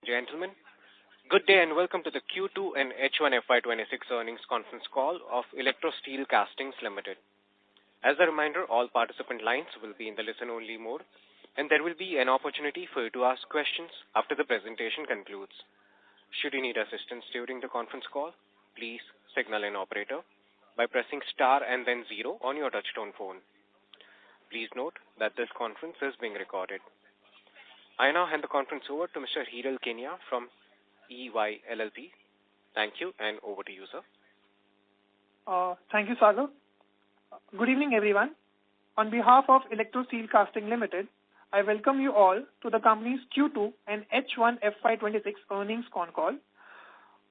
Gentlemen, good day and welcome to the Q2 and H1FY26 earnings conference call of ElectroSteel Castings Limited. As a reminder, all participant lines will be in the listen-only mode, and there will be an opportunity for you to ask questions after the presentation concludes. Should you need assistance during the conference call, please signal an operator by pressing star and then 0 on your touchtone phone. Please note that this conference is being recorded. I now hand the conference over to Mr. Hiral Kenia from EY LLP. Thank you, and over to you, sir. Thank you, Sagar. Good evening, everyone. On behalf of ElectroSteel Casting Limited, I welcome you all to the company's Q2 and H1 FY26 earnings con call.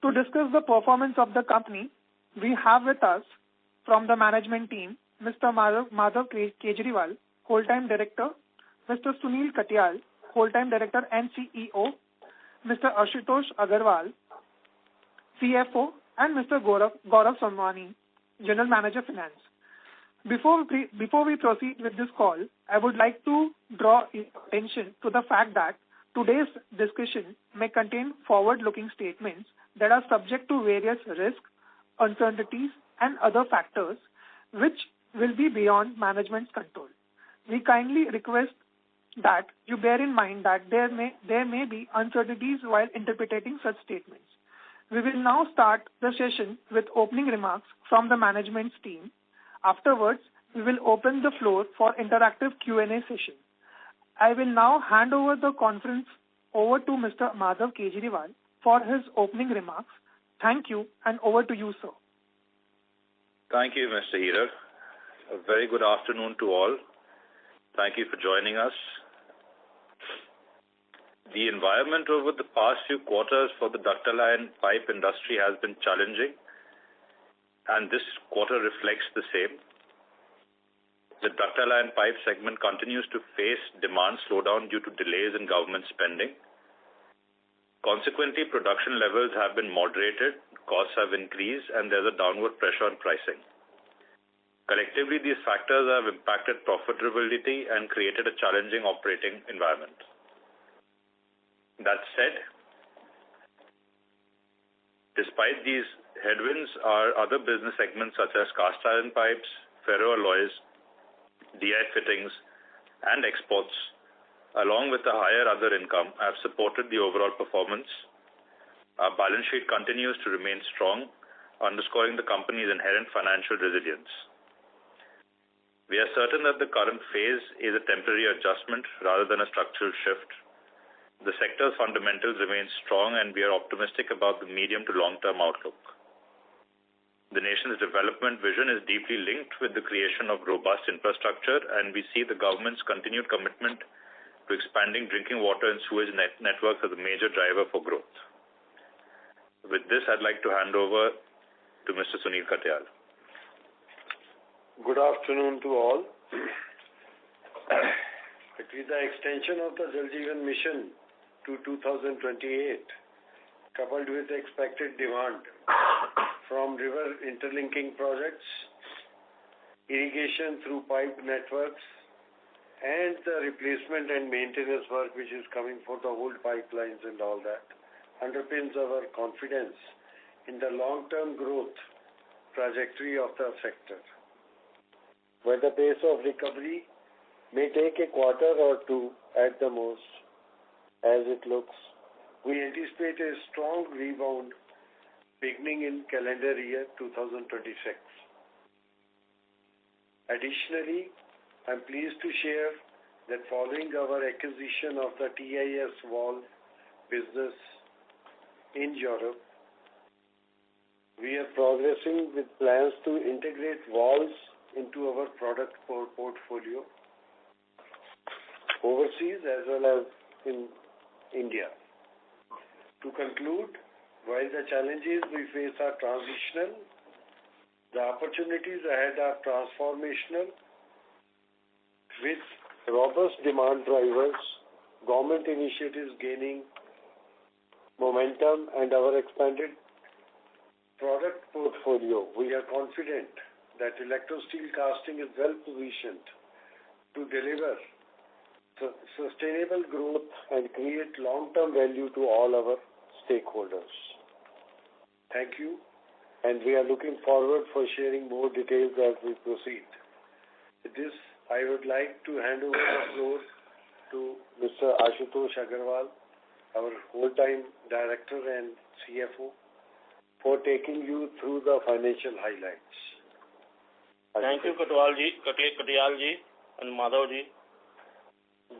To discuss the performance of the company, we have with us from the management team, Mr. Madhav Kejriwal, Whole-Time Director, Mr. Sunil Katyal, Whole-Time Director and CEO, Mr. Ashutosh Agarwal, CFO, and Mr. Gaurav Somani, General Manager Finance. Before we proceed with this call, I would like to draw attention to the fact that today's discussion may contain forward-looking statements that are subject to various risks, uncertainties, and other factors which will be beyond management's control. We kindly request that you bear in mind that there may be uncertainties while interpreting such statements. We will now start the session with opening remarks from the management's team. Afterwards, we will open the floor for interactive Q&A session. I will now hand over the conference over to Mr. Madhav Kejriwal for his opening remarks. Thank you, and over to you, sir. Thank you, Mr. Hiral. A very good afternoon to all. Thank you for joining us. The environment over the past few quarters for the ductile iron pipe industry has been challenging, and this quarter reflects the same. The ductile iron pipe segment continues to face demand slowdown due to delays in government spending. Consequently, production levels have been moderated, costs have increased, and there's a downward pressure on pricing. Collectively, these factors have impacted profitability and created a challenging operating environment. That said, despite these headwinds, our other business segments such as cast iron pipes, ferroalloys, DI fittings, and exports, along with the higher other income, have supported the overall performance. Our balance sheet continues to remain strong, underscoring the company's inherent financial resilience. We are certain that the current phase is a temporary adjustment rather than a structural shift. The sector's fundamentals remain strong, and we are optimistic about the medium to long-term outlook. The nation's development vision is deeply linked with the creation of robust infrastructure, and we see the government's continued commitment to expanding drinking water and sewage networks as a major driver for growth. With this, I'd like to hand over to Mr. Sunil Katyal. Good afternoon to all. With the extension of the Jal Jeevan Mission to 2028, coupled with expected demand from river interlinking projects, irrigation through pipe networks, and the replacement and maintenance work which is coming for the old pipelines and all that, underpins our confidence in the long-term growth trajectory of the sector. But the pace of recovery may take a quarter or two at the most. As it looks, we anticipate a strong rebound beginning in calendar year 2026. Additionally, I'm pleased to share that following our acquisition of the TIS valve business in Europe, we are progressing with plans to integrate valves into our product portfolio overseas as well as in India. To conclude, while the challenges we face are transitional, the opportunities ahead are transformational. With robust demand drivers, government initiatives gaining momentum, and our expanded product portfolio, we are confident that ElectroSteel Casting is well positioned to deliver sustainable growth and create long-term value to all our stakeholders. Thank you, and we are looking forward for sharing more details as we proceed. With this, I would like to hand over the floor to Mr. Ashutosh Agarwal, our whole-time Director and CFO, for taking you through the financial highlights. Thank you, Katyalji and Madhavji.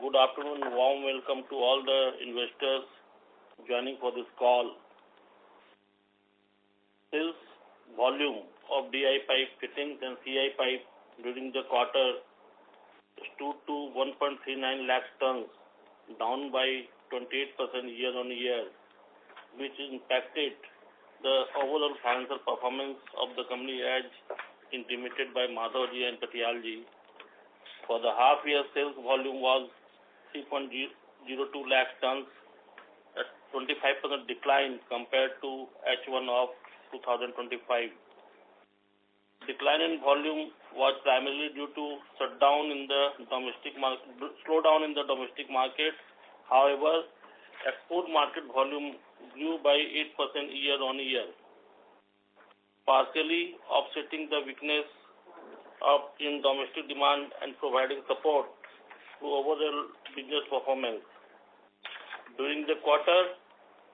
Good afternoon and warm welcome to all the investors joining for this call. Sales volume of DI pipe fittings and CI pipe during the quarter stood to 1.39 lakh tons, down by 28% year on year, which impacted the overall financial performance of the company as intimated by Madhavji and Katyalji. For the half year, sales volume was 3.02 lakh tons, a 25% decline compared to H1 of 2025. Decline in volume was primarily due to slowdown in the domestic market. However, export market volume grew by 8% year on year, partially offsetting the weakness in domestic demand and providing support to overall business performance. During the quarter,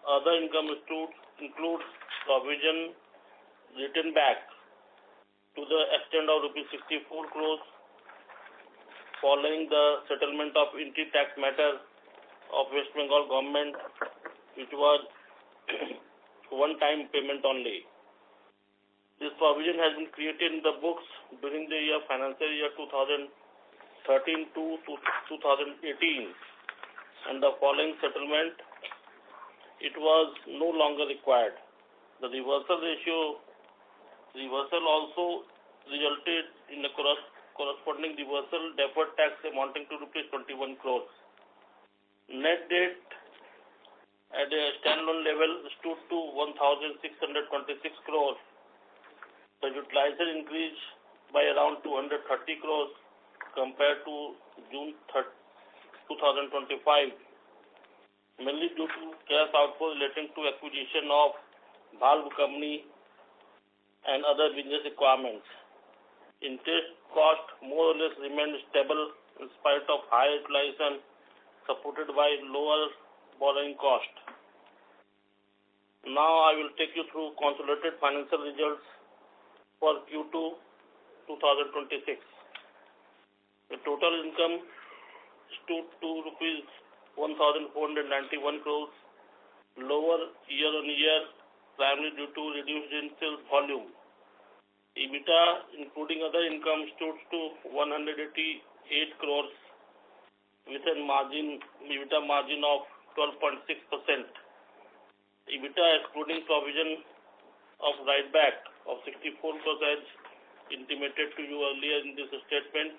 other income includes provision written back to the extent of rupees 64 crores following the settlement of income tax matter of West Bengal government, which was one-time payment only. This provision has been created in the books during the financial year 2013 to 2018, and the following settlement, it was no longer required. The reversal also resulted in a corresponding reversal deferred tax amounting to rupees 21 crores. Net debt at a standalone level stood to 1,626 crores. The utilization increased by around 230 crores compared to June 2025, mainly due to cash outflow relating to acquisition of valve company and other business requirements. Interest cost more or less remained stable in spite of high utilization, supported by lower borrowing cost. Now I will take you through consolidated financial results for Q2 2026. The total income stood to rupees 1,491 crores, lower year on year, primarily due to reduced in sales volume. EBITDA, including other income, stood to 188 crores with a EBITDA margin of 12.6%. EBITDA excluding provision of write back of 64 crores as intimated to you earlier in this statement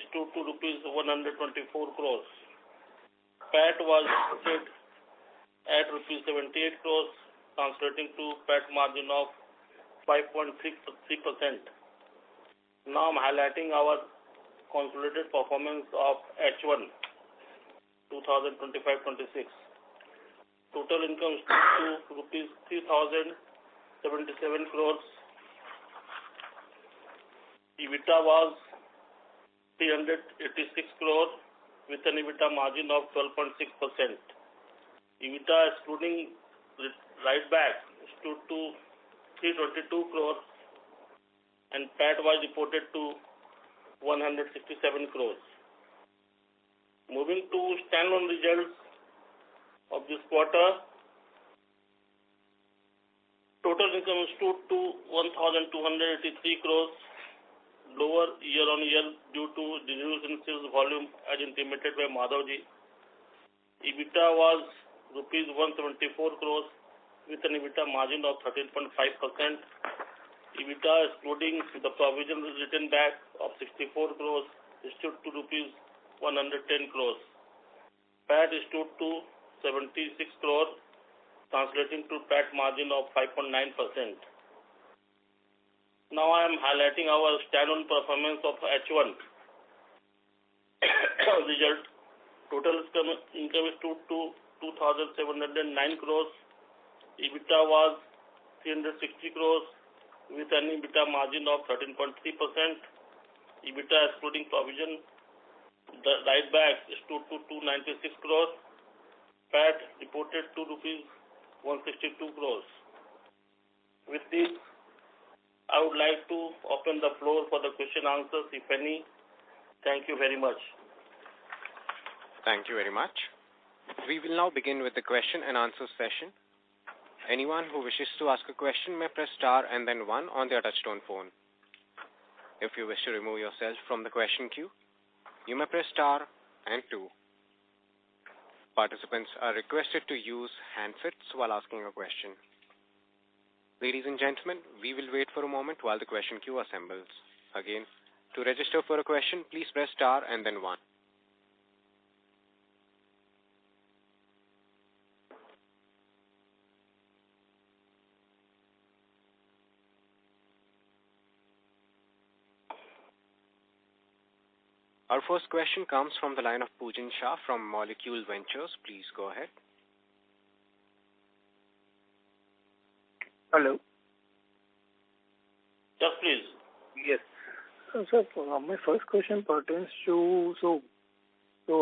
stood to rupees 124 crores. PAT was set at rupees 78 crores, translating to PAT margin of 5.3%. Now I'm highlighting our consolidated performance of H1 2025-26. Total income stood to rupees 3,077 crores. EBITDA was 386 crores with an EBITDA margin of 12.6%. EBITDA excluding write back stood to 322 crores and PAT was reported to 167 crores. Moving to standalone results of this quarter, total income stood to 1,283 crores, lower year on year due to reduced in sales volume as intimated by Madhavji. EBITDA was rupees 174 crores with an EBITDA margin of 13.5%. EBITDA excluding the provision written back of 64 crores stood to rupees 110 crores. PAT stood to 76 crores, translating to PAT margin of 5.9%. Now I am highlighting our standalone performance of H1. result. Total income is to 2,709 crores. EBITDA was 360 crores with an EBITDA margin of 13.3%. EBITDA excluding provision, the write back stood to 296 crores. PAT reported to rupees 162 crores. With this, I would like to open the floor for the question answers, if any. Thank you very much. Thank you very much. We will now begin with the question and answer session. Anyone who wishes to ask a question may press star and then 1 on their touchtone phone. If you wish to remove yourself from the question queue, you may press star and 2. Participants are requested to use handsets while asking a question. Ladies and gentlemen, we will wait for a moment while the question queue assembles. Again, to register for a question, please press star and then 1. Our first question comes from the line of Pujan Shah from Molecule Ventures. Please go ahead. Hello. Yes, please. Yes. So my first question pertains to, so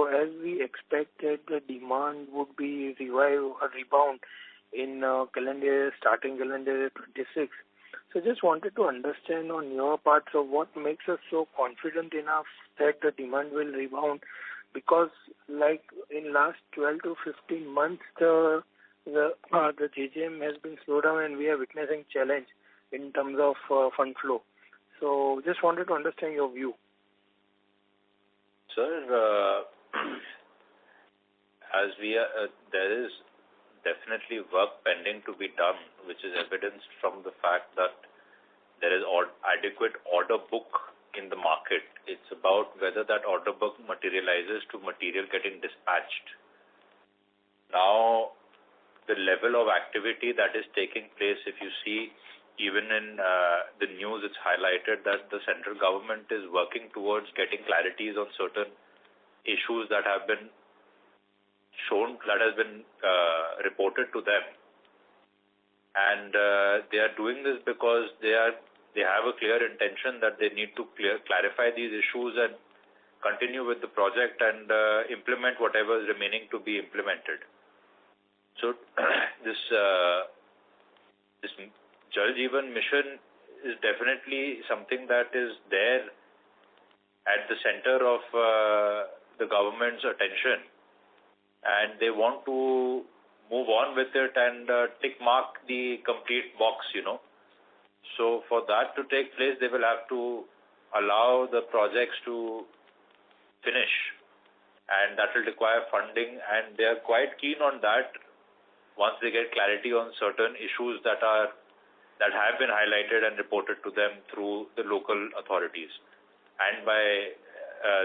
as we expect that the demand would be rebound in starting calendar year 26. So just wanted to understand on your part, so what makes us so confident enough that the demand will rebound? Because like in last 12 to 15 months, the JJM has been slowed down and we are witnessing challenge in terms of fund flow. So just wanted to understand your view. Sir, as we are, there is definitely work pending to be done, which is evidenced from the fact that there is adequate order book in the market. It's about whether that order book materializes to material getting dispatched. Now, the level of activity that is taking place, if you see, even in the news, it's highlighted that the central government is working towards getting clarities on certain issues that have been shown, that has been reported to them. And they are doing this because they have a clear intention that they need to clarify these issues and continue with the project and implement whatever is remaining to be implemented. So this Jal Jeevan mission is definitely something that is there at the center of the government's attention, and they want to move on with it and tick mark the complete box, So for that to take place, they will have to allow the projects to finish, and that will require funding, and they are quite keen on that once they get clarity on certain issues that have been highlighted and reported to them through the local authorities and by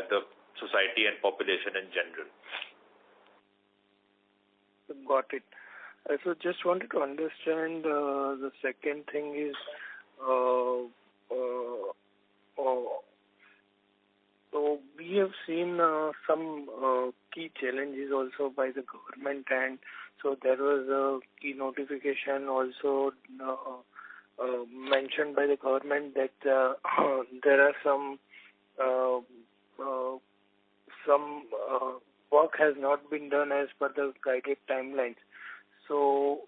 the society and population in general. Got it. So just wanted to understand the second thing is so we have seen some key challenges also by the government, and so there was a key notification also mentioned by the government that there are some work has not been done as per the guided timelines. So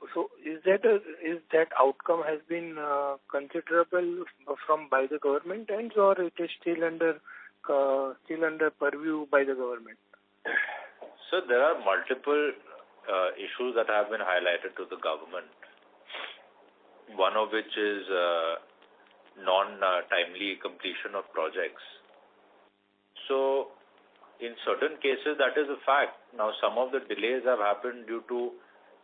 is that outcome has been considerable by the government ends, or it is still under purview by the government? So there are multiple issues that have been highlighted to the government. One of which is non-timely completion of projects. So in certain cases, that is a fact. Now, some of the delays have happened due to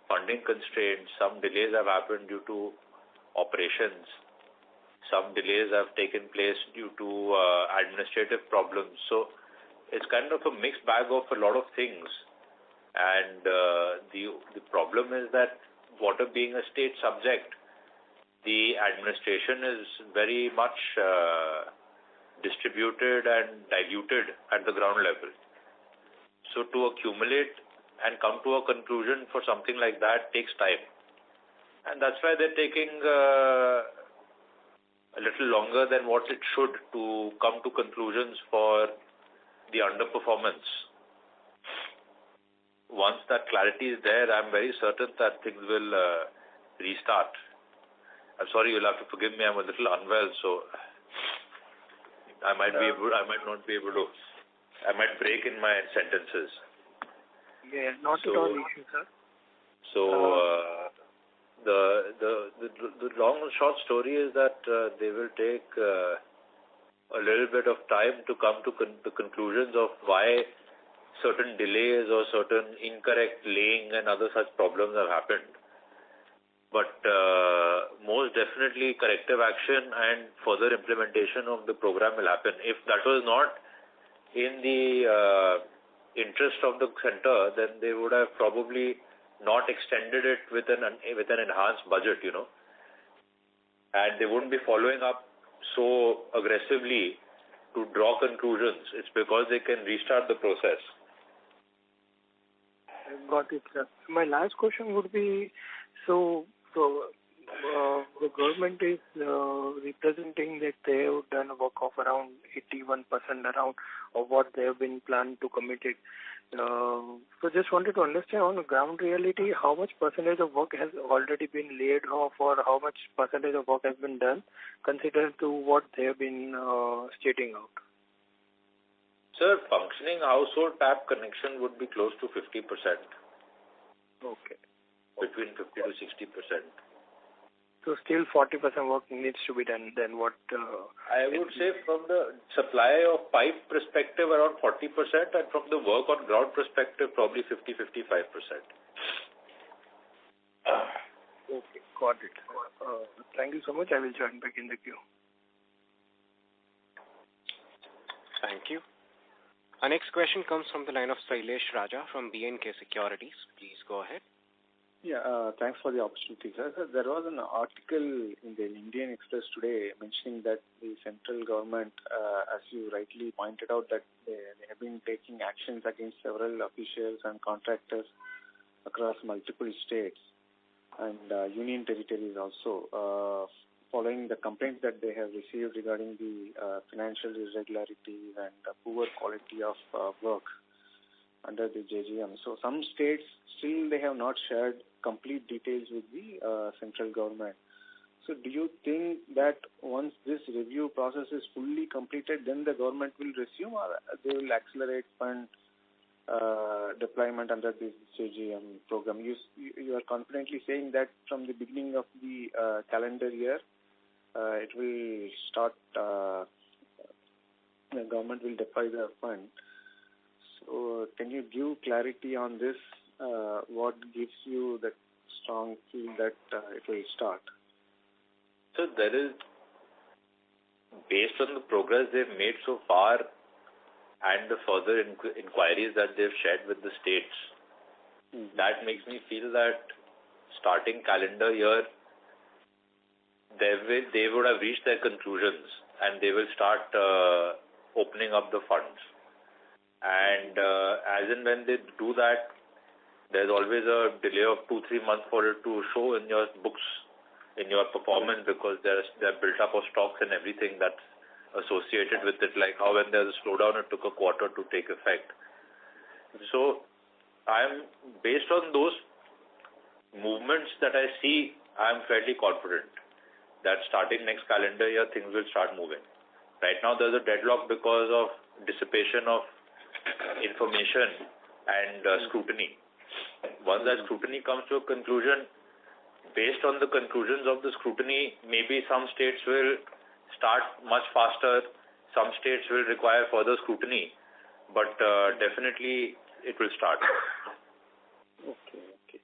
funding constraints. Some delays have happened due to operations. Some delays have taken place due to administrative problems. So it's kind of a mixed bag of a lot of things. And the problem is that water being a state subject, the administration is very much distributed and diluted at the ground level. So to accumulate and come to a conclusion for something like that takes time. And that's why they're taking a little longer than what it should to come to conclusions for the underperformance. Once that clarity is there, I'm very certain that things will restart. I'm sorry, you'll have to forgive me. I'm a little unwell, so I might not be able to. I might break in my sentences. Yeah, not at all issue, sir. So the long and short story is that they will take a little bit of time to come to the conclusions of why certain delays or certain incorrect laying and other such problems have happened. But most definitely corrective action and further implementation of the program will happen. If that was not in the interest of the center, then they would have probably not extended it with an enhanced budget, and they wouldn't be following up so aggressively to draw conclusions. It's because they can restart the process. Got it, sir. My last question would be, so the government is representing that they have done a work of around 81% around of what they have been planned to commit it. So just wanted to understand on the ground reality, how much percentage of work has already been laid off, or how much percentage of work has been done considered to what they have been stating out? Sir, functioning household tap connection would be close to 50%. Okay. Between 50 to 60%. So still 40% work needs to be done. Then what? I would say from the supply of pipe perspective around 40%, and from the work on ground perspective probably 50-55%. Okay, got it. Thank you so much. I will join back in the queue. Thank you. Our next question comes from the line of Sailesh Raja from B&K Securities. Please go ahead. Yeah, thanks for the opportunity, sir. There was an article in the Indian Express today mentioning that the central government, as you rightly pointed out, that they have been taking actions against several officials and contractors across multiple states and union territories also, following the complaints that they have received regarding the financial irregularities and poor quality of work under the JGM. So some states still they have not shared complete details with the central government. So do you think that once this review process is fully completed, then the government will resume, or they will accelerate fund deployment under this JGM program? You are confidently saying that from the beginning of the calendar year, it will start, the government will deploy the fund. So can you give clarity on this? What gives you that strong feel that it will start? So there is, based on the progress they've made so far and the further inquiries that they've shared with the states, that makes me feel that starting calendar year, they would have reached their conclusions and they will start opening up the funds. And as and when they do that, there's always a delay of 2-3 months for it to show in your books, in your performance, because they're built up of stocks and everything that's associated with it, like how when there's a slowdown, it took a quarter to take effect. So I'm, based on those movements that I see, I'm fairly confident that starting next calendar year, things will start moving. Right now, there's a deadlock because of dissipation of information and scrutiny. Once that scrutiny comes to a conclusion, based on the conclusions of the scrutiny, maybe some states will start much faster, some states will require further scrutiny, but definitely it will start. Okay.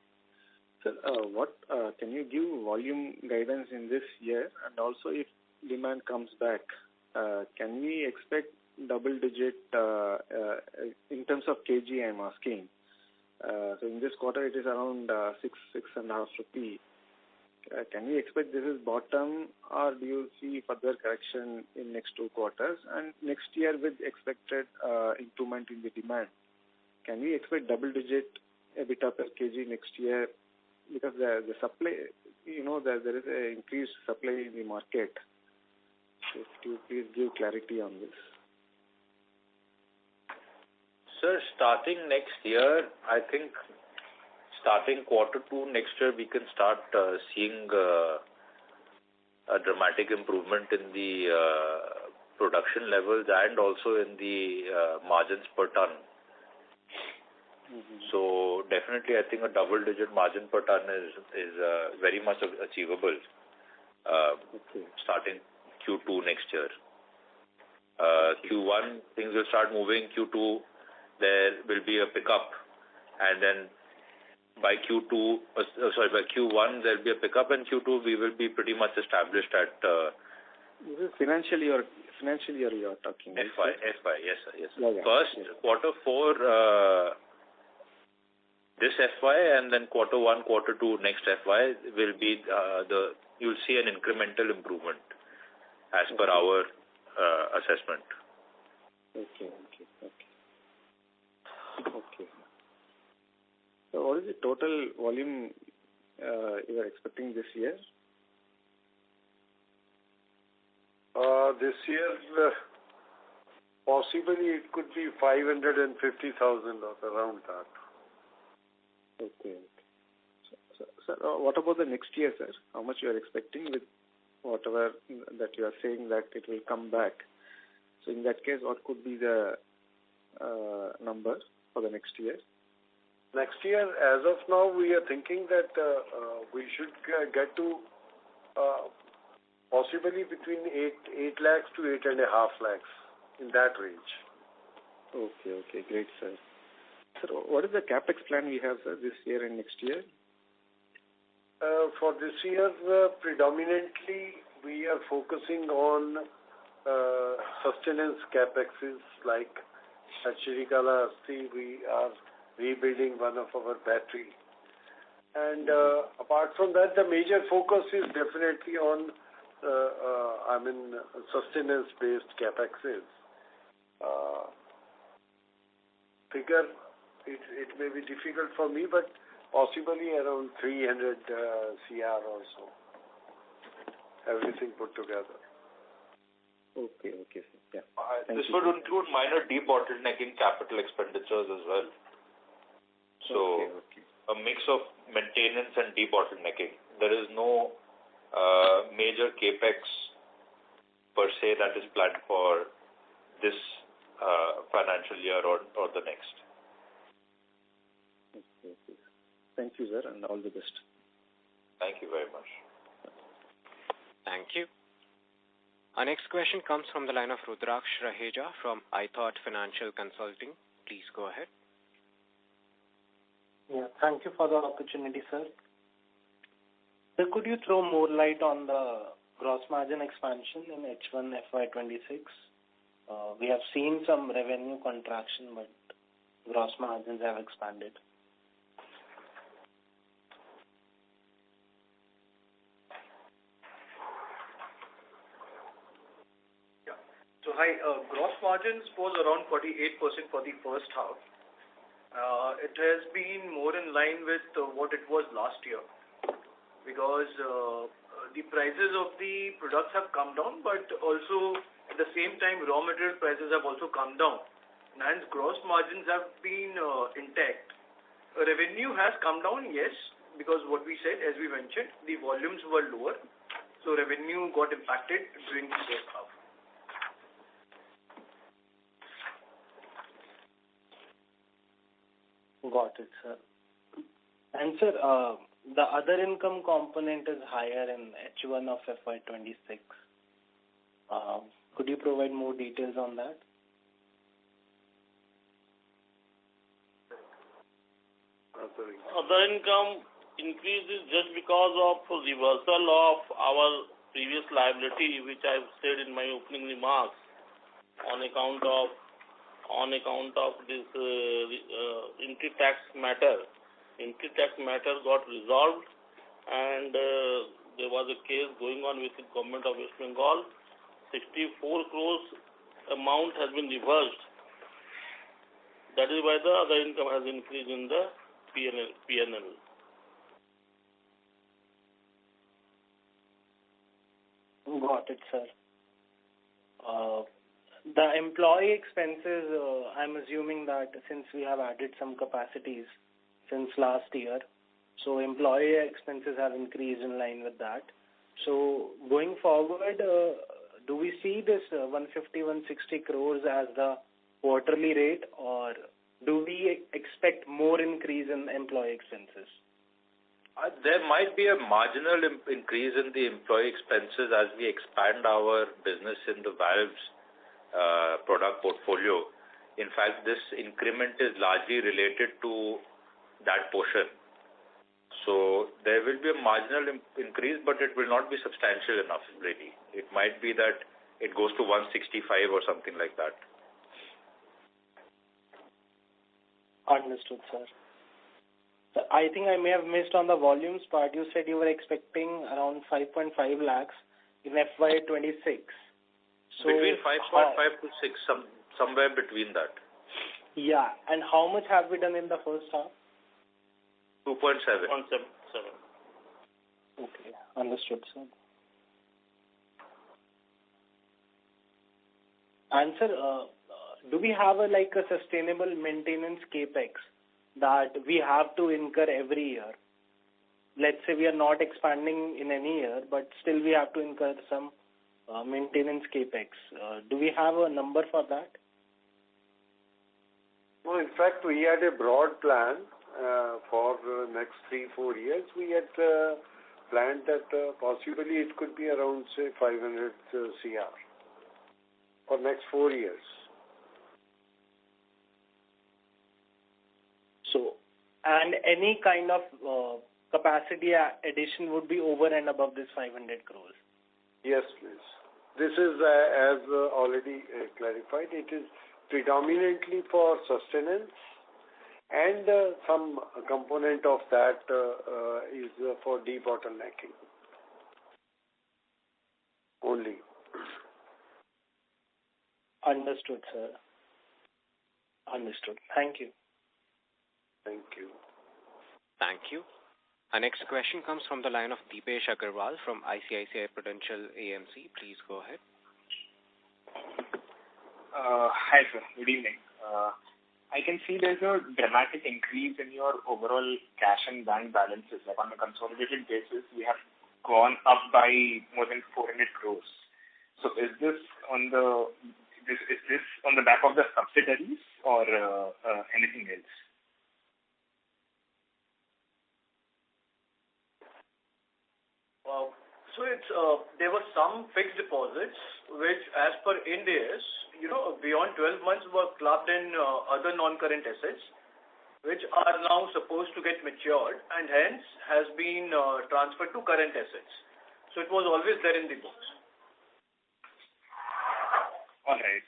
So what can you give volume guidance in this year, and also if demand comes back, can we expect double digit in terms of kg I'm asking? So in this quarter it is around 6.5 rupees. can we expect this is bottom, or do you see further correction in next 2 quarters? And next year, with expected improvement in the demand, can we expect double-digit EBITDA per kg next year? Because the supply, there is an increased supply in the market. So could you please give clarity on this? Sir, starting next year, I think starting Q2 next year, we can start seeing a dramatic improvement in the production levels and also in the margins per ton. Mm-hmm. So definitely, I think a double-digit margin per ton is very much achievable starting Q2 next year. Q1, things will start moving. Q2, there will be a pickup, and then by Q1 there will be a pickup, and Q2 we will be pretty much established at. This is financial year you are talking. FY, yes, sir, yes. Yeah, First, yes. Q4 this FY, and then Q1, Q2 next FY will be you'll see an incremental improvement as per our assessment. Okay. So what is the total volume you are expecting this year? This year, possibly it could be 550,000 or around that. Okay. So, what about the next year, sir? How much you are expecting with whatever that you are saying that it will come back? So in that case, what could be the number for the next year? Next year, as of now, we are thinking that we should get to possibly between 8 lakhs to 8.5 lakhs, in that range. Okay, great, sir. Sir, what is the capex plan we have, sir, this year and next year? For this year, predominantly we are focusing on sustenance capexes, like at Shrikala, we are rebuilding one of our battery. And apart from that, the major focus is definitely on sustenance-based capexes. Figure, it may be difficult for me, but possibly around 300 CR or so. Everything put together. Okay, sir. Yeah. This would include minor debottlenecking capital expenditures as well. So, a mix of maintenance and debottlenecking. There is no major capex per se that is planned for this financial year or the next. Okay. Thank you, sir, and all the best. Thank you very much. Thank you. Our next question comes from the line of Rudraksh Raheja from iThought Financial Consulting. Please go ahead. Yeah, thank you for the opportunity, sir. Sir, could you throw more light on the gross margin expansion in H1 FY26? We have seen some revenue contraction, but gross margins have expanded. So hi, gross margins was around 48% for the first half. It has been more in line with what it was last year, because the prices of the products have come down, but also at the same time raw material prices have also come down, and hence gross margins have been intact. Revenue has come down, yes, because what we said, as we mentioned, the volumes were lower, so revenue got impacted during the first half. Got it, sir. And sir, the other income component is higher in H1 of FY26. Could you provide more details on that? Other income increases just because of reversal of our previous liability, which I've said in my opening remarks, on account of this income tax matter. Income tax matter got resolved, and there was a case going on with the government of West Bengal. 64 crores amount has been reversed. That is why the other income has increased in the PNL. Got it, sir. The employee expenses, I'm assuming that since we have added some capacities since last year, so employee expenses have increased in line with that. So going forward, do we see this 150-160 crores as the quarterly rate, or do we expect more increase in employee expenses? There might be a marginal increase in the employee expenses as we expand our business in the valves product portfolio. In fact, this increment is largely related to that portion. So there will be a marginal increase, but it will not be substantial enough, really. It might be that it goes to 165 or something like that. Understood, sir. So I think I may have missed on the volumes part. You said you were expecting around 5.5 lakhs in FY26. So between 5.5 to 6, somewhere between that. Yeah, and how much have we done in the first half? 2.7. Okay, understood, sir. And sir, do we have a sustainable maintenance capex that we have to incur every year? Let's say we are not expanding in any year, but still we have to incur some maintenance capex. Do we have a number for that? No, in fact, we had a broad plan for the next 3-4 years. We had planned that possibly it could be around, say, 500 CR for next 4 years. So, and any kind of capacity addition would be over and above this 500 crores? Yes, please. This is, as already clarified, it is predominantly for sustenance, and some component of that is for debottlenecking only. Understood, sir. Understood. Thank you. Thank you. Thank you. Our next question comes from the line of Deepesh Agarwal from ICICI Prudential AMC. Please go ahead. Hi, sir. Good evening. I can see there's a dramatic increase in your overall cash and bank balances. Like on a consolidated basis, we have gone up by more than 400 crores. So is this on the back of the subsidiaries or anything else? So it's there were some fixed deposits which, as per Ind AS, beyond 12 months were clubbed in other non-current assets, which are now supposed to get matured and hence has been transferred to current assets. So it was always there in the books. All right.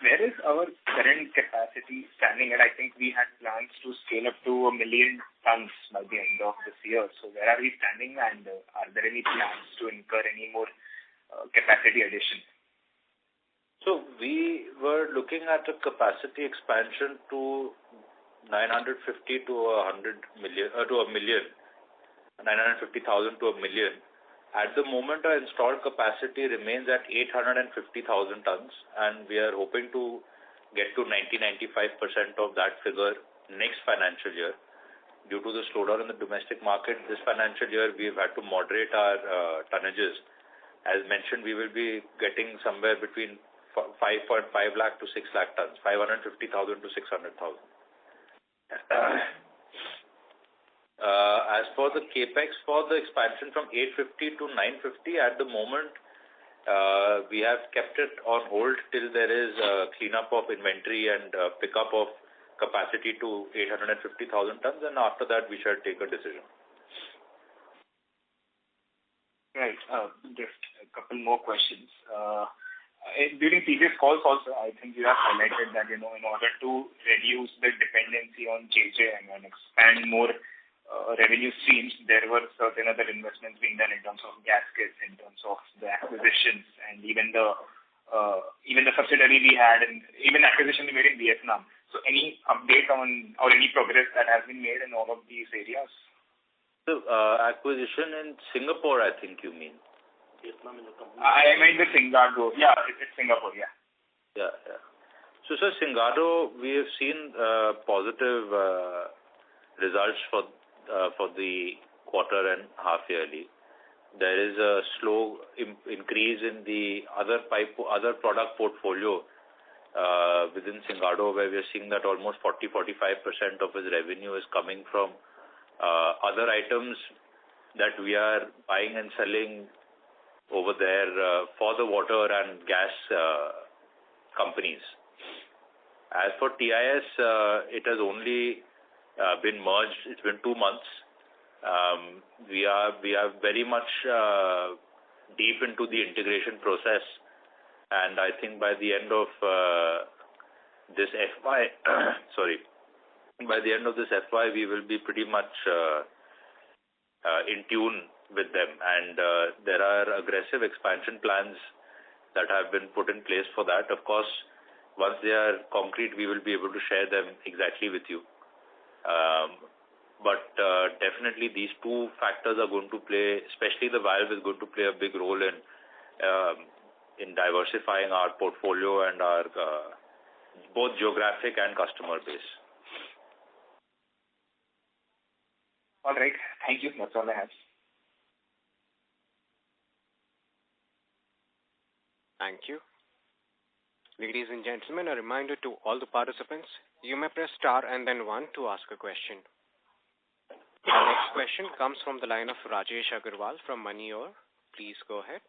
Where is our current capacity standing? And I think we had plans to scale up to 1 million tons by the end of this year. So where are we standing, and are there any plans to incur any more capacity addition? So we were looking at a capacity expansion to 950 to 100 million, to a million, 950,000 to a million. At the moment, our installed capacity remains at 850,000 tons, and we are hoping to get to 90-95% of that figure next financial year. Due to the slowdown in the domestic market, this financial year we've had to moderate our tonnages. As mentioned, we will be getting somewhere between 5.5 lakh to 6 lakh tons, 550,000 to 600,000. As for the capex for the expansion from 850 to 950, at the moment we have kept it on hold till there is a cleanup of inventory and pickup of capacity to 850,000 tons, and after that we shall take a decision. Right. Just a couple more questions. During previous calls also, I think you have highlighted that, in order to reduce the dependency on JJ and expand more revenue streams, there were certain other investments being done in terms of gaskets, in terms of the acquisitions, and even the subsidiary we had, and even acquisition we made in Vietnam. So any update on or any progress that has been made in all of these areas? So acquisition in Singapore, I think you mean. Vietnam is a company. I meant the Singapore. Yeah, it's Singapore. Yeah. Yeah. So, sir, Singapore, we have seen positive results for the quarter and half yearly. There is a slow increase in the other product portfolio within Singapore, where we are seeing that almost 40-45% of its revenue is coming from other items that we are buying and selling over there for the water and gas companies. As for TIS, it has only been merged. It's been 2 months. We are very much deep into the integration process, and I think by the end of this FY, by the end of this FY, we will be pretty much in tune with them, and there are aggressive expansion plans that have been put in place for that. Of course, once they are concrete, we will be able to share them exactly with you. But definitely these two factors are going to play, especially the valve is going to play a big role in diversifying our portfolio and our both geographic and customer base. All right. Thank you. That's all I have. Thank you. Ladies and gentlemen, a reminder to all the participants, you may press star and then 1 to ask a question. Our next question comes from the line of Rajesh Agarwal from Moneyore. Please go ahead.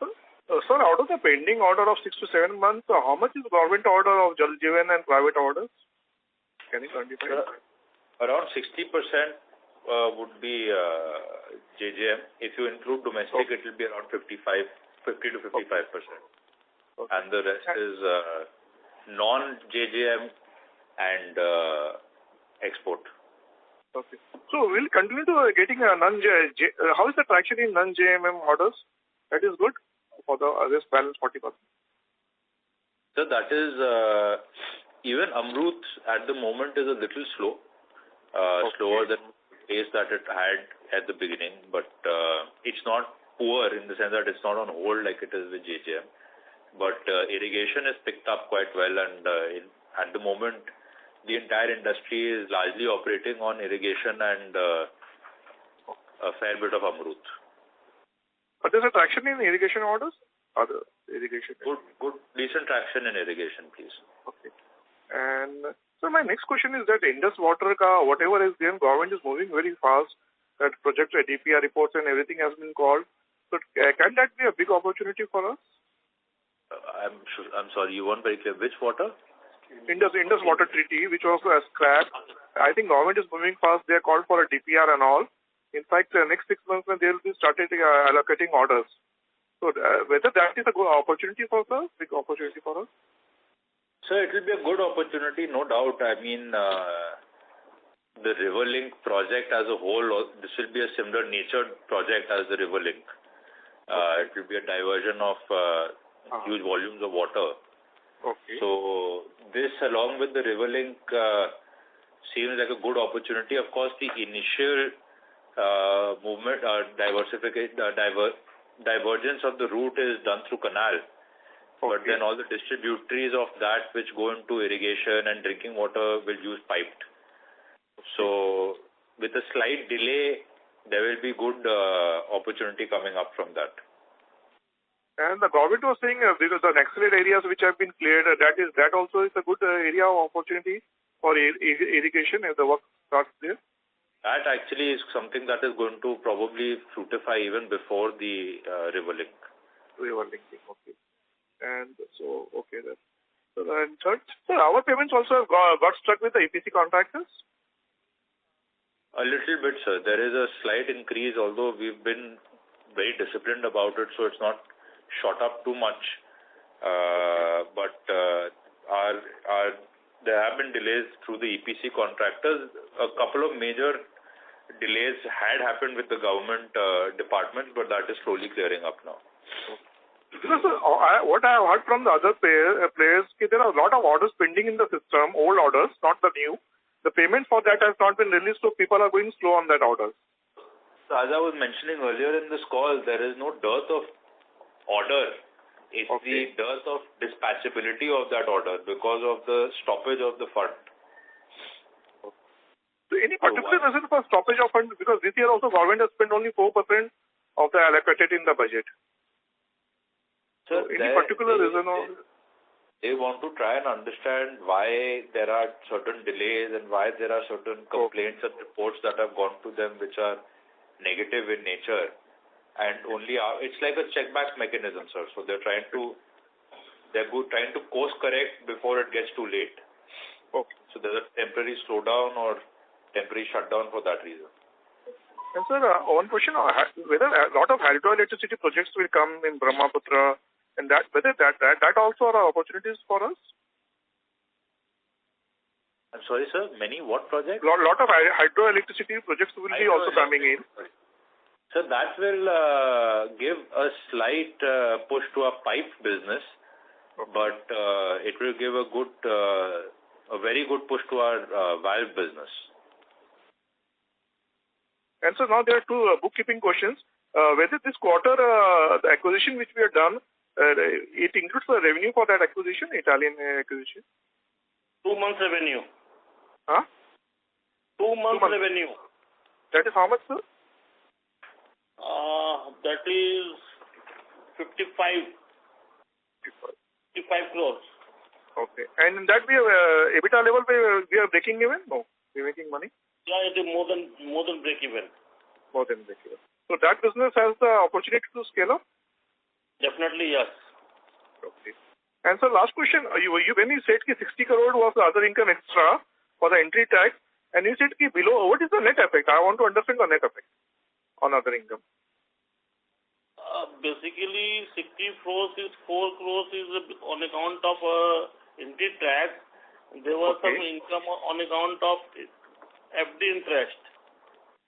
Sir, out of the pending order of 6 to 7 months, how much is government order of Jal Jeevan and private orders? Can you quantify? Around 60% would be JJM. If you include domestic, it will be around 50 to 55%. Okay. And the rest is non-JJM and export. Okay. So we'll continue to getting a how is the traction in non-JMM orders? That is good for the this balance 40%. So that is even Amrut at the moment is a little slow, slower than the pace that it had at the beginning, but it's not poor in the sense that it's not on hold like it is with JJM. But irrigation has picked up quite well, and at the moment the entire industry is largely operating on irrigation and a fair bit of Amrut. But there's a traction in irrigation orders? Other irrigation? Good, decent traction in irrigation, please. Okay. And so my next question is that Indus Water, whatever is there, government is moving very fast. That project DPR reports and everything has been called. So can that be a big opportunity for us? I'm sorry, you weren't very clear. Which water? Indus Water Treaty, which was scrapped. I think government is moving fast. They are called for a DPR and all. In fact, the next 6 months when they will be started allocating orders. So whether that is a good opportunity for us, big opportunity for us? Sir, it will be a good opportunity, no doubt. I mean, the River Link project as a whole, this will be a similar natured project as the River Link. It will be a diversion of huge volumes of water. Okay. So this, along with the River Link, seems like a good opportunity. Of course, the initial movement, divergence of the route is done through canal. Okay. But then all the distributaries of that which go into irrigation and drinking water will use piped. So with a slight delay, there will be good opportunity coming up from that. And the government was saying because the Naxalite areas which have been cleared, that also is a good area of opportunity for irrigation if the work starts there. That actually is something that is going to probably fructify even before the River Link. River Link, okay. And so, okay then. So, and third, so our payments also got stuck with the EPC contractors? A little bit, sir. There is a slight increase, although we've been very disciplined about it, so it's not shot up too much. But our there have been delays through the EPC contractors. A couple of major delays had happened with the government departments, but that is slowly clearing up now. Because what I have heard from the other players, there are a lot of orders pending in the system, old orders, not the new. The payment for that has not been released, so people are going slow on that order. So as I was mentioning earlier in this call, there is no dearth of order. It's the dearth of dispatchability of that order because of the stoppage of the fund. So any particular reason for stoppage of fund? Because this year also government has spent only 4% of the allocated in the budget. So any particular reason? They want to try and understand why there are certain delays and why there are certain complaints and reports that have gone to them which are negative in nature. And only it's like a check back mechanism, sir. So they're trying to course correct before it gets too late. Okay. So there's a temporary slowdown or temporary shutdown for that reason. And sir, one question: whether a lot of hydroelectricity projects will come in Brahmaputra, and whether that also are opportunities for us? I'm sorry, sir. Many what projects? Lot of hydroelectricity projects will be also coming in. So that will give a slight push to our pipe business, but it will give a very good push to our valve business. And so now there are two bookkeeping questions. Whether this quarter the acquisition which we have done, it includes the revenue for that acquisition, Italian acquisition? 2 months revenue. Huh? 2 months revenue. That is how much, sir? That is 55 crores. Okay. And in that we have EBITDA level, we are breaking even? No, we are making money? Yeah, it is more than break even. More than break even. So that business has the opportunity to scale up? Definitely, yes. Okay. And so last question, when you said 60 crore was the other income extra for the entry tax, and you said below, what is the net effect? I want to understand the net effect on other income. Basically, 60 crores is 4 crores is on account of entry tax. There was some income on account of FD interest.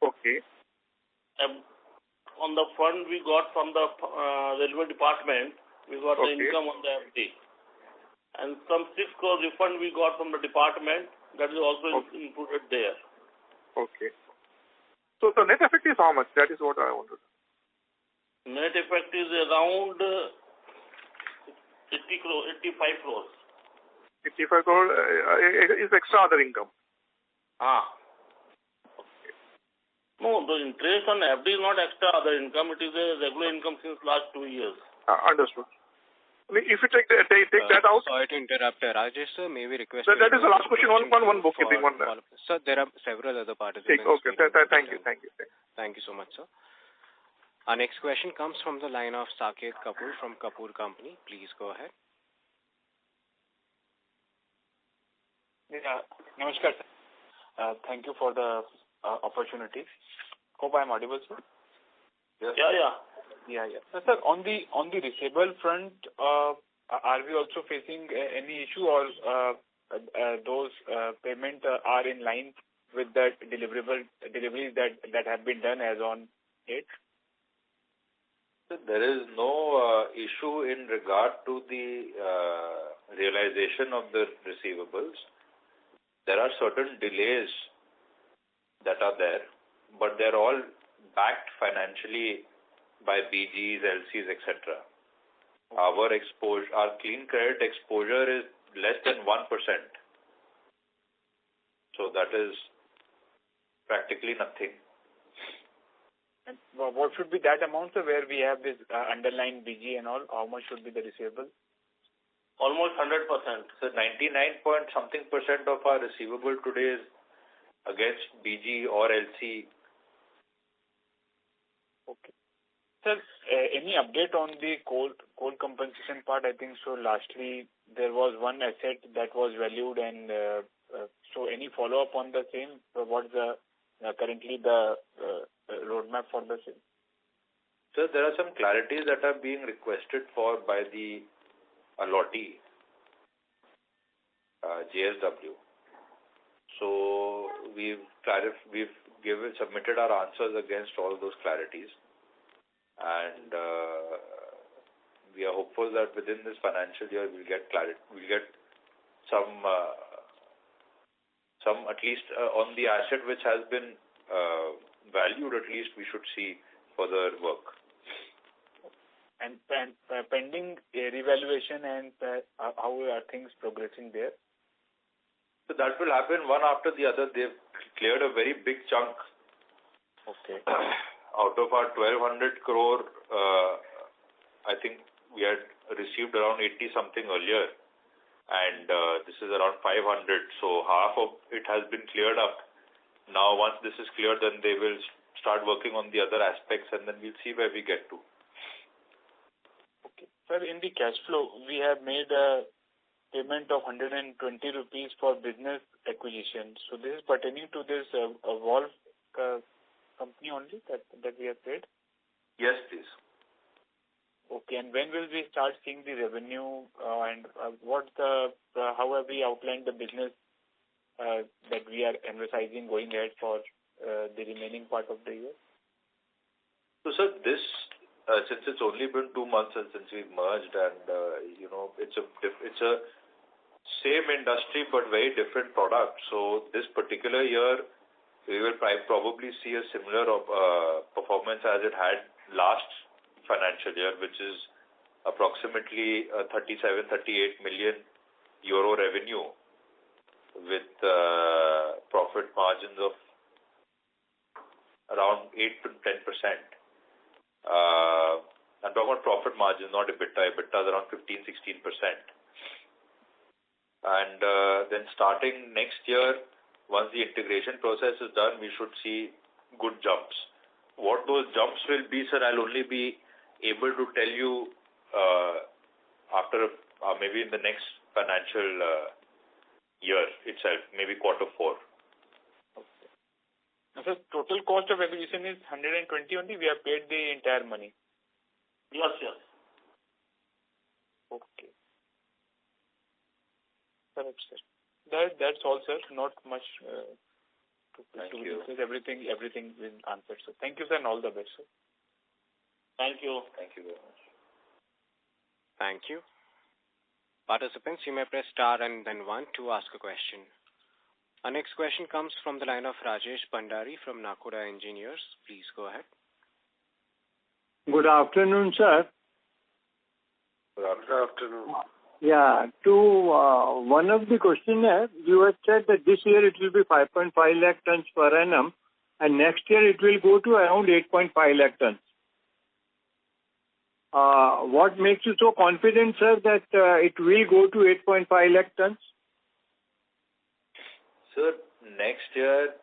Okay. On the fund we got from the railway department, we got the income on the FD. And some 6 crore refund we got from the department, that is also included there. Okay. So the net effect is how much? That is what I wanted. Net effect is around 85 crores. 85 crore is extra other income. No, the interest on FD is not extra other income. It is a regular income since last 2 years. Understood. If you take that out. Sorry to interrupt, Rajesh sir. May we request? That is the last question. One bookkeeping one. Sir, there are several other participants. Okay. Thank you. Thank you so much, sir. Our next question comes from the line of Saket Kapoor from Kapoor Company. Please go ahead. Yeah, namaskar, sir. Thank you for the opportunity. Hope I am audible, sir. Yes. Yeah. Sir, on the receivable front, are we also facing any issue, or those payment are in line with the deliveries that have been done as on date? There is no issue in regard to the realization of the receivables. There are certain delays that are there, but they're all backed financially by BGs, LCs, etc. Our clean credit exposure is less than 1%. So that is practically nothing. And what should be that amount, sir, where we have this underlying BG and all? How much should be the receivable? Almost 100%. So 99% of our receivable today is against BG or LC. Okay. Sir, any update on the coal compensation part? I think so. Lastly, there was one asset that was valued, and so any follow up on the same? What's the currently the roadmap for the same? So there are some clarities that are being requested for by the allottee. JSW. So we've submitted our answers against all those clarities, and we are hopeful that within this financial year we'll get some at least on the asset which has been valued. At least we should see further work. And pending revaluation, and how are things progressing there? So that will happen one after the other. They've cleared a very big chunk. Okay. Out of our 1,200 crore, I think we had received around 80 something earlier, and this is around 500. So half of it has been cleared up. Now once this is cleared, then they will start working on the other aspects, and then we'll see where we get to. Okay. Sir, in the cash flow, we have made a payment of 120 rupees for business acquisition. So this is pertaining to this Valve company only that we have paid? Yes, please. Okay. And when will we start seeing the revenue and how have we outlined the business that we are emphasizing going ahead for the remaining part of the year? So, sir, this since it's only been 2 months since we've merged, and it's a same industry but very different product. So this particular year, we will probably see a similar performance as it had last financial year, which is approximately 37-38 million euro revenue with profit margins of around 8 to 10%. I'm talking about profit margins, not EBITDA. EBITDA is around 15-16%. And then starting next year, once the integration process is done, we should see good jumps. What those jumps will be, sir, I'll only be able to tell you after maybe in the next financial year itself, maybe Q4. Okay. So total cost of acquisition is 120 only. We have paid the entire money. Yes. Okay. Correct, sir. That's all, sir. Not much to discuss. Everything is answered. So thank you, sir, and all the best, sir. Thank you. Thank you very much. Thank you. Participants, you may press star and then 1 to ask a question. Our next question comes from the line of Rajesh Bhandari from Nakoda Engineers. Please go ahead. Good afternoon, sir. Good afternoon. Yeah, to one of the questionnaire, you had said that this year it will be 5.5 lakh tons per annum, and next year it will go to around 8.5 lakh tons. What makes you so confident, sir, that it will go to 8.5 lakh tons? Sir, next year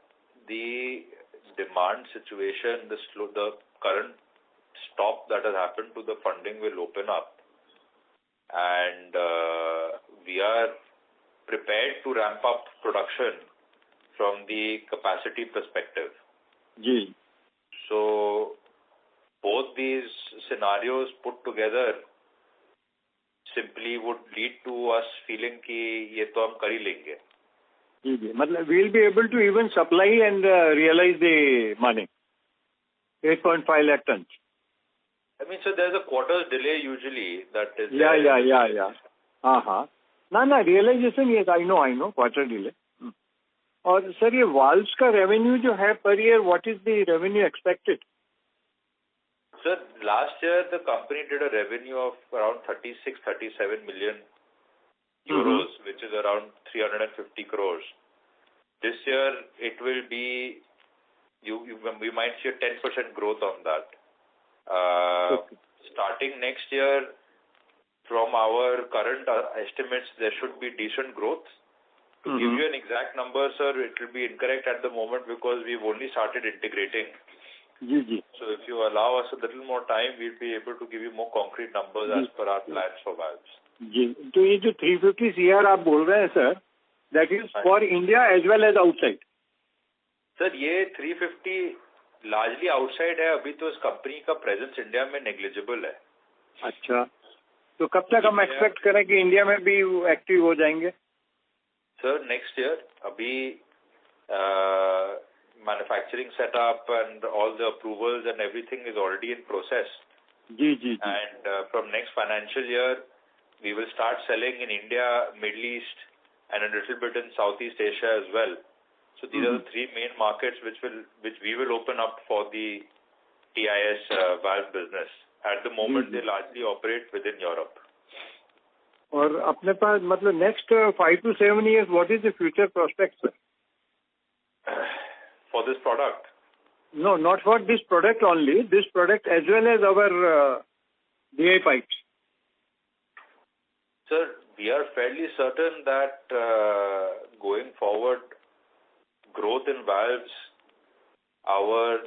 the demand situation, the current stop that has happened to the funding will open up, and we are prepared to ramp up production from the capacity perspective. Ji. So both these scenarios put together simply would lead to us feeling कि ये तो हम कर ही लेंगे. जी. मतलब we'll be able to even supply and realize the money. 8.5 lakh tons. I mean, so there's a quarter's delay usually that is. Yeah. No, realization, yes, I know, quarter delay. और sir ये valves का revenue जो है per year, what is the revenue expected? Sir, last year the company did a revenue of around 36-37 million euros, which is around 350 crores. This year it will be, we might see a 10% growth on that. Starting next year, from our current estimates, there should be decent growth. To give you an exact number, sir, it will be incorrect at the moment because we've only started integrating. Ji. So if you allow us a little more time, we'll be able to give you more concrete numbers as per our plans for valves. जी. तो ये जो 350 CR आप बोल रहे हैं sir, that is for India as well as outside. Sir, ये 350 largely outside है. अभी तो इस कंपनी का presence इंडिया में negligible है. अच्छा. तो कब तक हम expect करें कि इंडिया में भी एक्टिव हो जाएंगे? Sir, next year, abhi manufacturing setup and all the approvals and everything is already in process. And from next financial year, we will start selling in India, Middle East, and a little bit in Southeast Asia as well. So these are the three main markets which we will open up for the TIS valve business. At the moment, they largely operate within Europe. और अपने पास मतलब next 5 to 7 years, what is the future prospects, sir? For this product? No, not for this product only. This product as well as our DI pipes. Sir, we are fairly certain that going forward, growth in valves, our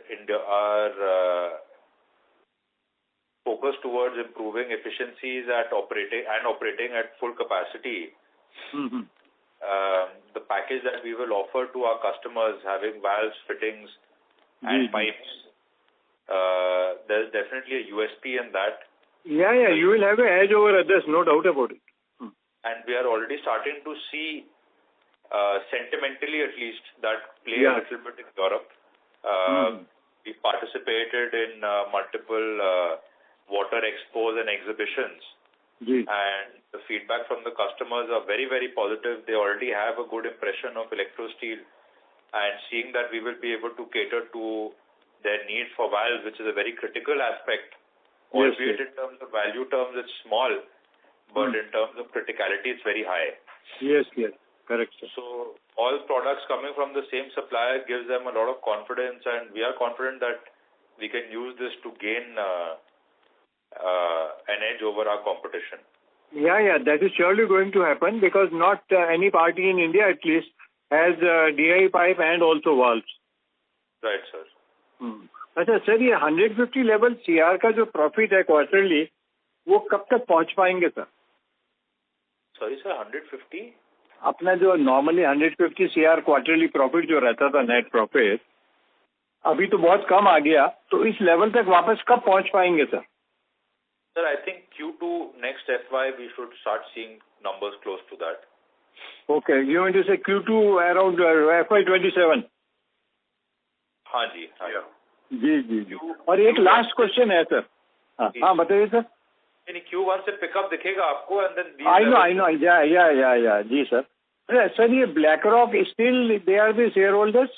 focus towards improving efficiencies operating at full capacity. The package that we will offer to our customers, having valves, fittings, and pipes, there's definitely a USP in that. Yeah, you will have an edge over others, no doubt about it. And we are already starting to see, sentimentally at least, that play a little bit in Europe. We participated in multiple water expos and exhibitions. And the feedback from the customers are very, very positive. They already have a good impression of ElectroSteel, and seeing that we will be able to cater to their need for valves, which is a very critical aspect. Albeit in terms of value terms, it's small, but in terms of criticality, it's very high. Yes, correct, sir. So all products coming from the same supplier gives them a lot of confidence, and we are confident that we can use this to gain an edge over our competition. Yeah, that is surely going to happen because not any party in India at least has DI pipe and also valves. Right, sir. अच्छा sir, ये 150 level CR का जो profit है quarterly, वो कब तक पहुंच पाएंगे सर? Sorry sir, 150? अपना जो नॉर्मली 150 CR क्वार्टरली प्रॉफिट जो रहता था, नेट प्रॉफिट, अभी तो बहुत कम आ गया, तो इस लेवल तक वापस कब पहुंच पाएंगे sir? Sir, I think Q2 next FY we should start seeing numbers close to that. Okay, you want to say Q2 around FY27? हाँ जी. जी. और एक लास्ट क्वेश्चन है सर. हाँ बताइए सर. यानी Q1 से पिकअप दिखेगा आपको and then I know. Yeah. जी सर. सर ये BlackRock still they are the shareholders?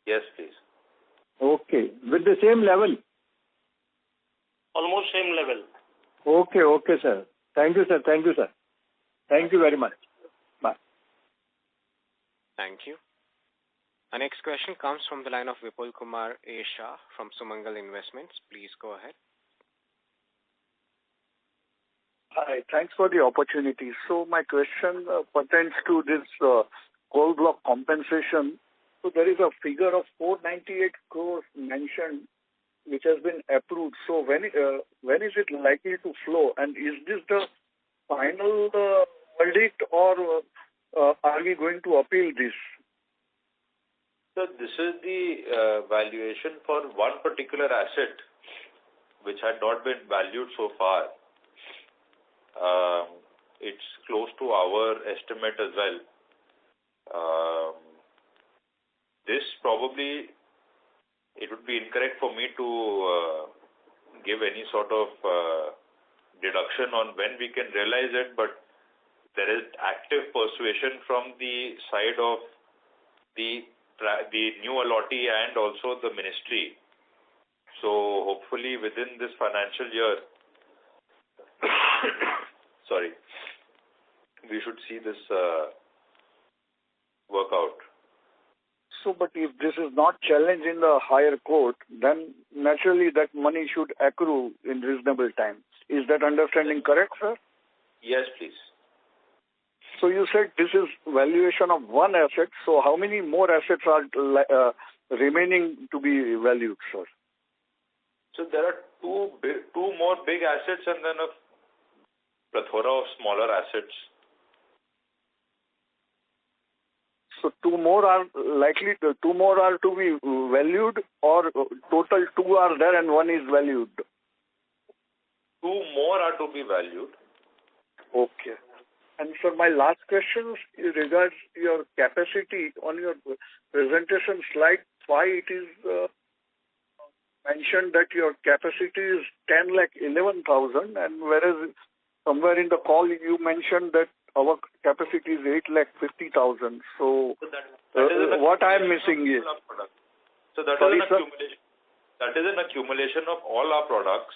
Yes, please. Okay, with the same level. Almost same level. Okay, sir. Thank you, sir. Thank you very much. Bye. Thank you. Our next question comes from the line of Vipul Kumar A. Shah from Sumangal Investments. Please go ahead. Hi, thanks for the opportunity. So my question pertains to this coal block compensation. So there is a figure of 498 crores mentioned, which has been approved. So when is it likely to flow? And is this the final verdict, or are we going to appeal this? So this is the valuation for one particular asset which had not been valued so far. It's close to our estimate as well. This probably, it would be incorrect for me to give any sort of deduction on when we can realize it, but there is active persuasion from the side of the new allottee and also the ministry. So hopefully within this financial year, we should see this work out. So, but if this is not challenged in the higher court, then naturally that money should accrue in reasonable time. Is that understanding correct, sir? Yes, please. So you said this is valuation of one asset. So how many more assets are remaining to be valued, sir? So there are two more big assets and then a plethora of smaller assets. So two more are to be valued, or total two are there and one is valued? Two more are to be valued. Okay. And so my last question regards your capacity. On your presentation slide 5, it is mentioned that your capacity is 10,11,000, and whereas somewhere in the call you mentioned that our capacity is 8,50,000. So what I am missing is... So that is an accumulation of all our products.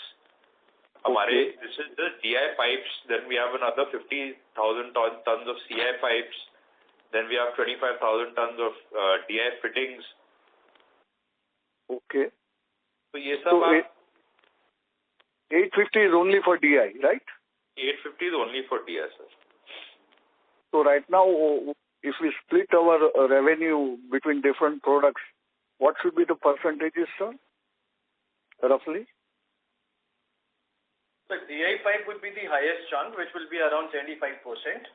Okay. This is the DI pipes, then we have another 50,000 tons of CI pipes, then we have 25,000 tons of DI fittings. Okay. So, yes, so 850 is only for DI, right? 850 is only for DI, sir. So right now, if we split our revenue between different products, what should be the percentages, sir? Roughly? The DI pipe would be the highest chunk, which will be around 75%.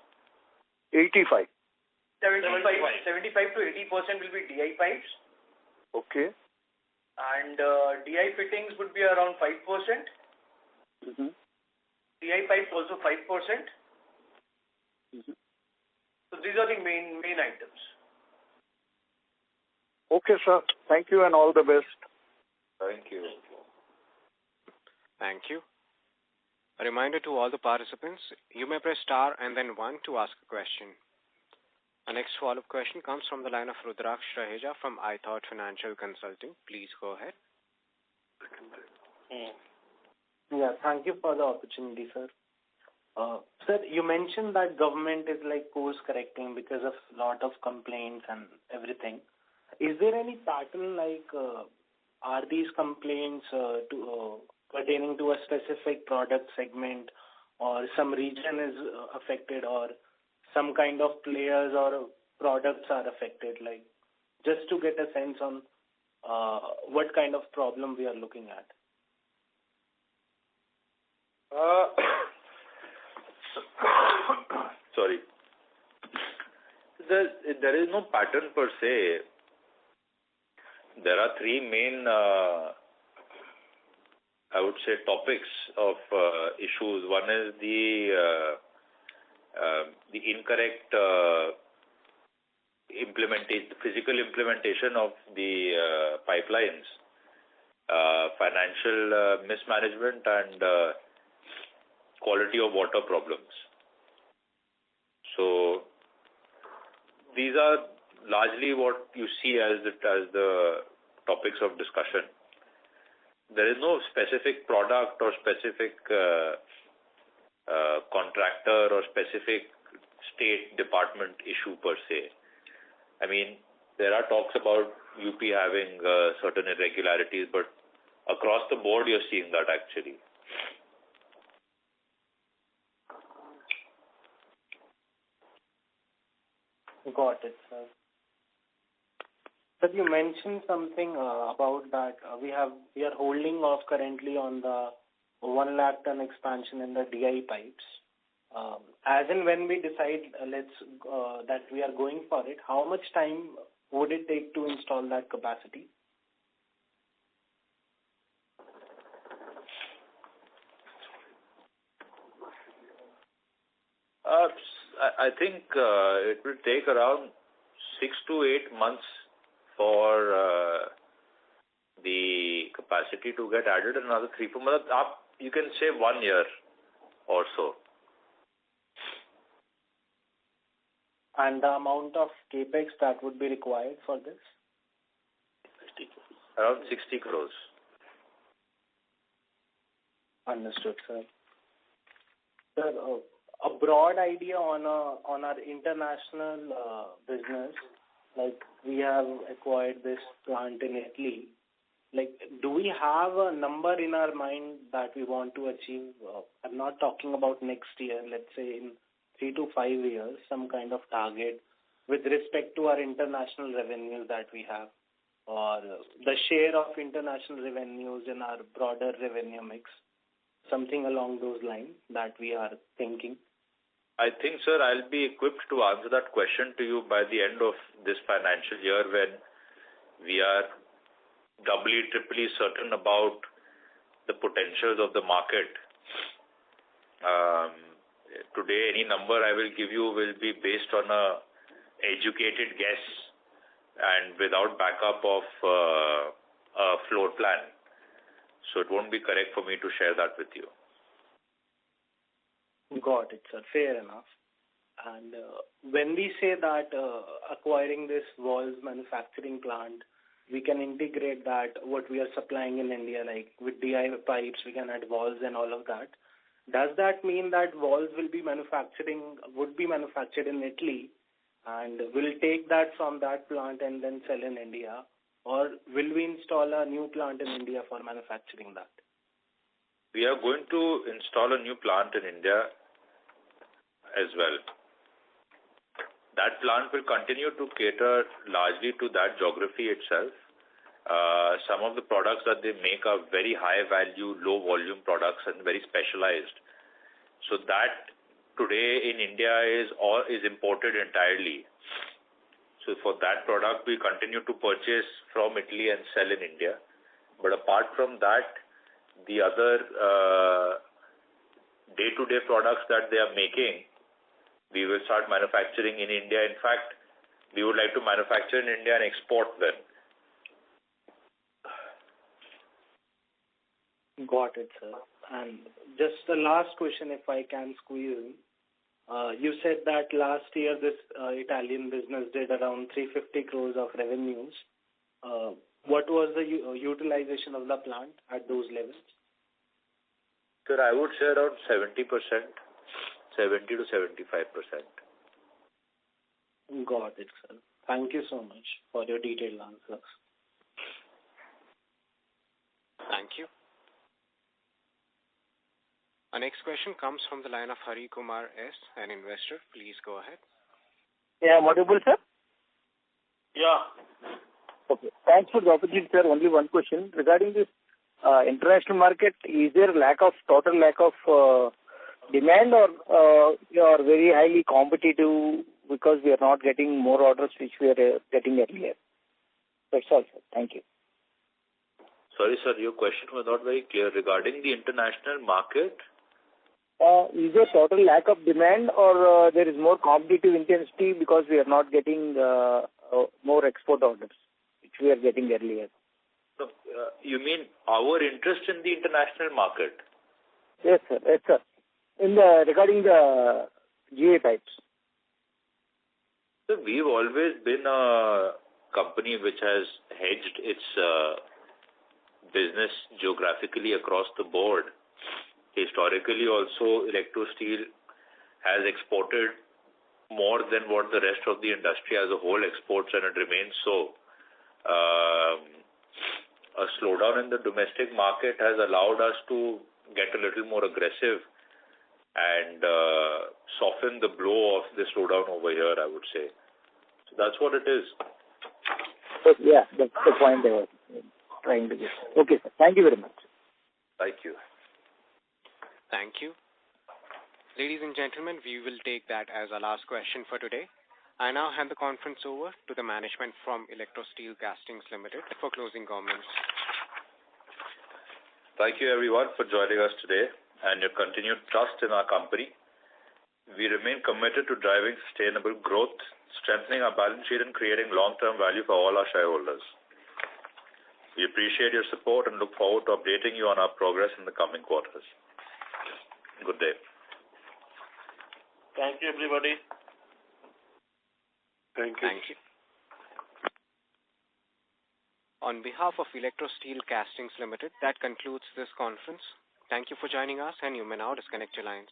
85. 75 to 80% will be DI pipes. Okay. And DI fittings would be around 5%. Mm-hmm. DI pipes also 5%. Mm-hmm. So these are the main items. Okay, sir. Thank you and all the best. Thank you. Thank you. A reminder to all the participants, you may press star and then 1 to ask a question. Our next follow-up question comes from the line of Rudraksh Raheja from iThought Financial Consulting. Please go ahead. Yeah, thank you for the opportunity, sir. Sir, you mentioned that government is like course correcting because of a lot of complaints and everything. Is there any pattern like, are these complaints pertaining to a specific product segment, or some region is affected, or some kind of players or products are affected? Like, just to get a sense on what kind of problem we are looking at. Sorry. There is no pattern per se. There are three main, I would say, topics of issues. One is the incorrect physical implementation of the pipelines, financial mismanagement, and quality of water problems. So these are largely what you see as the topics of discussion. There is no specific product or specific contractor or specific state department issue per se. I mean, there are talks about UP having certain irregularities, but across the board you're seeing that actually. Got it, sir. But you mentioned something about that we are holding off currently on the 1 lakh ton expansion in the DI pipes. As and when we decide that we are going for it, how much time would it take to install that capacity? I think it will take around 6 to 8 months for the capacity to get added. Another 3-4 months. You can say 1 year or so. And the amount of capex that would be required for this? Around 60 crores. Understood, sir. Sir, a broad idea on our international business, like we have acquired this plant in Italy. Like, do we have a number in our mind that we want to achieve? I'm not talking about next year, let's say in 3 to 5 years, some kind of target with respect to our international revenues that we have, or the share of international revenues in our broader revenue mix, something along those lines that we are thinking. I think, sir, I'll be equipped to answer that question to you by the end of this financial year, when we are doubly, triply certain about the potentials of the market. today any number I will give you will be based on a educated guess and without backup of a floor plan. So it won't be correct for me to share that with you. Got it, sir. Fair enough. And when we say that acquiring this valves manufacturing plant, we can integrate that what we are supplying in India, like with DI pipes, we can add valves and all of that. Does that mean that valves would be manufactured in Italy, and we'll take that from that plant and then sell in India, or will we install a new plant in India for manufacturing that? We are going to install a new plant in India as well. That plant will continue to cater largely to that geography itself. Some of the products that they make are very high value, low volume products and very specialized. So that today in India is imported entirely. So for that product, we continue to purchase from Italy and sell in India. But apart from that, the other day-to-day products that they are making, we will start manufacturing in India. In fact, we would like to manufacture in India and export them. Got it, sir. And just the last question, if I can squeeze in. You said that last year this Italian business did around 350 crores of revenues. What was the utilization of the plant at those levels? Sir, I would say around 70%, 70 to 75%. Got it, sir. Thank you so much for your detailed answers. Thank you. Our next question comes from the line of Hari Kumar S., an investor. Please go ahead. Yeah, am I audible, sir? Yeah. Okay. Thanks for the opportunity, sir. Only one question. Regarding this international market, is there total lack of demand, or very highly competitive because we are not getting more orders which we are getting earlier? That's all, sir. Thank you. Sorry, sir, your question was not very clear. Regarding the international market? Is there total lack of demand, or there is more competitive intensity because we are not getting more export orders which we are getting earlier? So, you mean our interest in the international market? Yes, sir. Yes, sir. Regarding the GA pipes. So we've always been a company which has hedged its business geographically across the board. Historically also, ElectroSteel has exported more than what the rest of the industry as a whole exports, and it remains so. A slowdown in the domestic market has allowed us to get a little more aggressive and soften the blow of the slowdown over here, I would say. So that's what it is. Yeah, that's the point I was trying to get. Okay, sir. Thank you very much. Thank you. Thank you. Ladies and gentlemen, we will take that as our last question for today. I now hand the conference over to the management from ElectroSteel Castings Limited for closing comments. Thank you everyone for joining us today and your continued trust in our company. We remain committed to driving sustainable growth, strengthening our balance sheet and creating long-term value for all our shareholders. We appreciate your support and look forward to updating you on our progress in the coming quarters. Good day. Thank you, everybody. Thank you. Thank you. On behalf of ElectroSteel Castings Limited, that concludes this conference. Thank you for joining us, and you may now disconnect your lines.